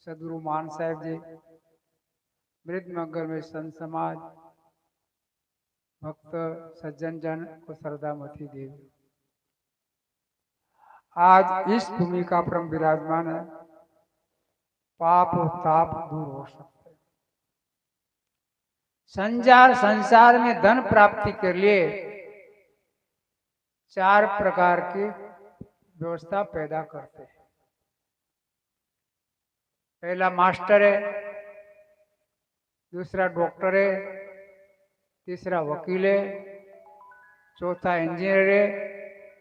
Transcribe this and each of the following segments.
सदगुरु मान साहेब जी, मृदमंगल में संत समाज, भक्त सज्जन जन को श्रद्धामती देवी। आज इस भूमिका पर हम विराजमान है, पाप और ताप दूर हो सकते हैं। संसार में धन प्राप्ति के लिए 4 प्रकार की व्यवस्था पैदा करते हैं। पहला मास्टर है, दूसरा डॉक्टर है, तीसरा वकील है, चौथा इंजीनियर है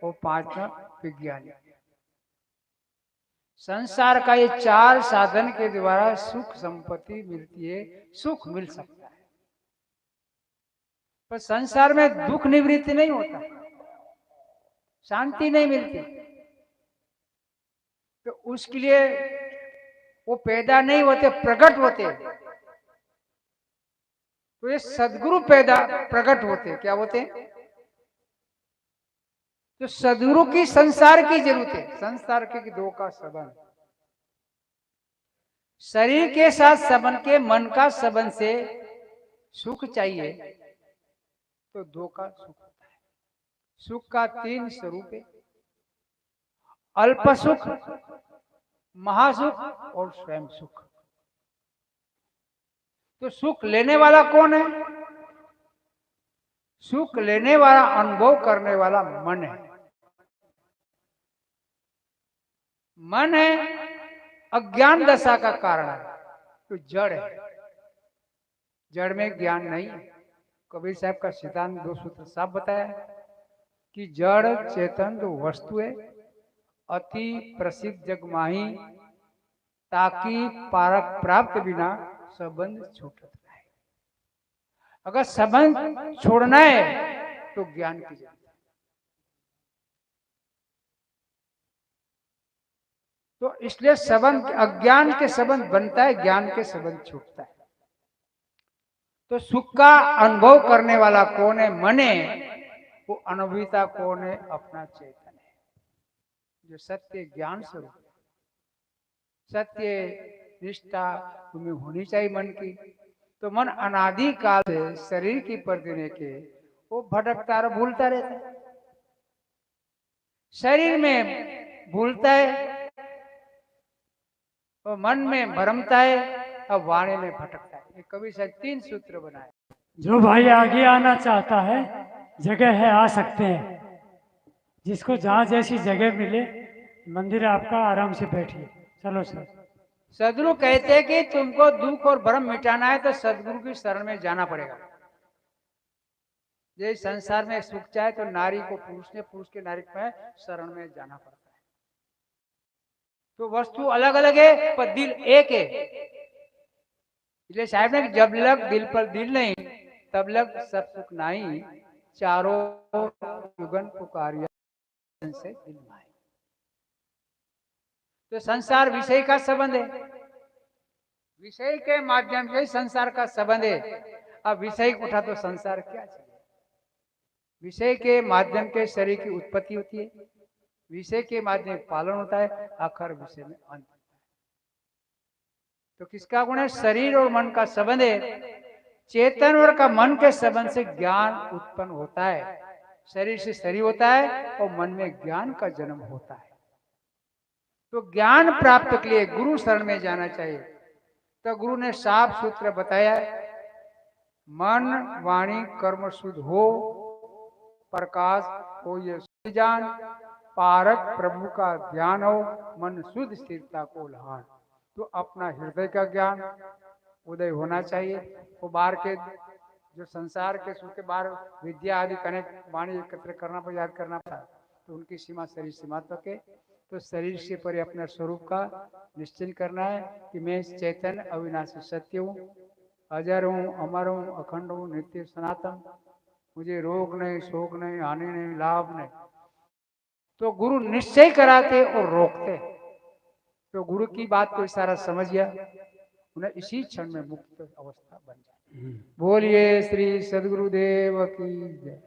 और 5वां विज्ञानी। संसार का ये 4 साधन के द्वारा सुख संपत्ति मिलती है, सुख मिल सकता है, पर संसार में दुख निवृत्ति नहीं होता, शांति नहीं मिलती। तो उसके लिए वो पैदा नहीं होते, प्रकट होते। तो ये सदगुरु प्रकट होते। क्या होते? तो सदगुरु की संसार की जरूरत है। संसार के 2 का संबंध, शरीर के साथ संबंध के मन का संबंध से सुख चाहिए तो 2 का सुख होता है। सुख का 3 स्वरूप है, अल्प सुख, महासुख और स्वयं सुख। तो सुख लेने वाला कौन है? सुख लेने वाला, अनुभव करने वाला मन है। मन है अज्ञान दशा का कारण है, तो जड़ है। जड़ में ज्ञान नहीं है। कबीर साहब का सिद्धांत 2 सूत्र साफ बताया कि जड़ चेतन 2 वस्तु है, अति प्रसिद्ध जग माही, ताकि पारक प्राप्त बिना संबंध छूटत रहे। अगर संबंध छोड़ना है तो ज्ञान की जरूरत है। तो इसलिए संबंध, अज्ञान के संबंध बनता है, ज्ञान के संबंध छूटता है। तो सुख का अनुभव करने वाला कौन है? मन है। वो अनुभविता कौन है? अपना चेतन है, जो सत्य ज्ञान स्वरूप है। सत्य निष्ठा तुम्हें होनी चाहिए मन की। तो मन अनादि काल से शरीर की परदेने के वो भटकता और भूलता रहता है। शरीर में भूलता है और मन में भरमता है और वाणी में भटकता है। ये कवि से 3 सूत्र बनाए। जो भाई आगे आना चाहता है, जगह है, आ सकते हैं। जिसको जहाँ जैसी जगह मिले, मंदिर आपका, आराम से बैठिए। चलो सर। सदगुरु कहते हैं कि तुमको दुख और भ्रम मिटाना है तो सदगुरु की शरण में जाना पड़ेगा। ये संसार में सुख चाहे तो नारी को पुरुष ने, पुरुष के नारी में शरण में जाना पड़ता है। तो वस्तु अलग अलग है पर दिल एक है। इसलिए साहब ने जब लग दिल पर दिल नहीं, तब लग सब सुख नहीं, चारों युगन पुकारिया से दिल माई। तो संसार विषय का संबंध है, विषय के माध्यम से संसार का संबंध है। अब विषय उठा तो संसार क्या चाहिए? विषय के माध्यम के शरीर की उत्पत्ति होती है, विषय के माध्यम पालन होता है, आखिर विषय में अंत। तो किसका गुण है? शरीर और मन का संबंध है। चेतन और का मन के संबंध से ज्ञान उत्पन्न होता है। शरीर से शरीर होता है और मन में ज्ञान का जन्म होता है। तो ज्ञान प्राप्त के लिए गुरु शरण में जाना चाहिए। तो गुरु ने साफ सूत्र बताया, मन वाणी कर्म शुद्ध हो, प्रकाश हो ये जान, पारक प्रभु का ध्यान हो, मन शुद्ध स्थिरता को लहान। तो अपना हृदय का ज्ञान उदय होना चाहिए। वो बाहर के जो संसार के सुख के बाहर विद्या आदि कनेक्ट वाणी एकत्र करना पर याद करना पड़ा, तो उनकी सीमा शरीर सीमा तक है। तो शरीर से परे अपने स्वरूप का निश्चय करना है कि मैं चैतन्य अविनाशी सत्य हूँ, अजर हूँ, अमर हूँ, अखंड हूँ, नित्य सनातन। मुझे रोग नहीं, शोक नहीं, हानि नहीं, लाभ नहीं। तो गुरु निश्चय कराते और रोकते। तो गुरु की बात को इशारा समझ गया, उन्हें इसी क्षण में मुक्त अवस्था बन जाए। बोलिए श्री सदगुरुदेव की जय।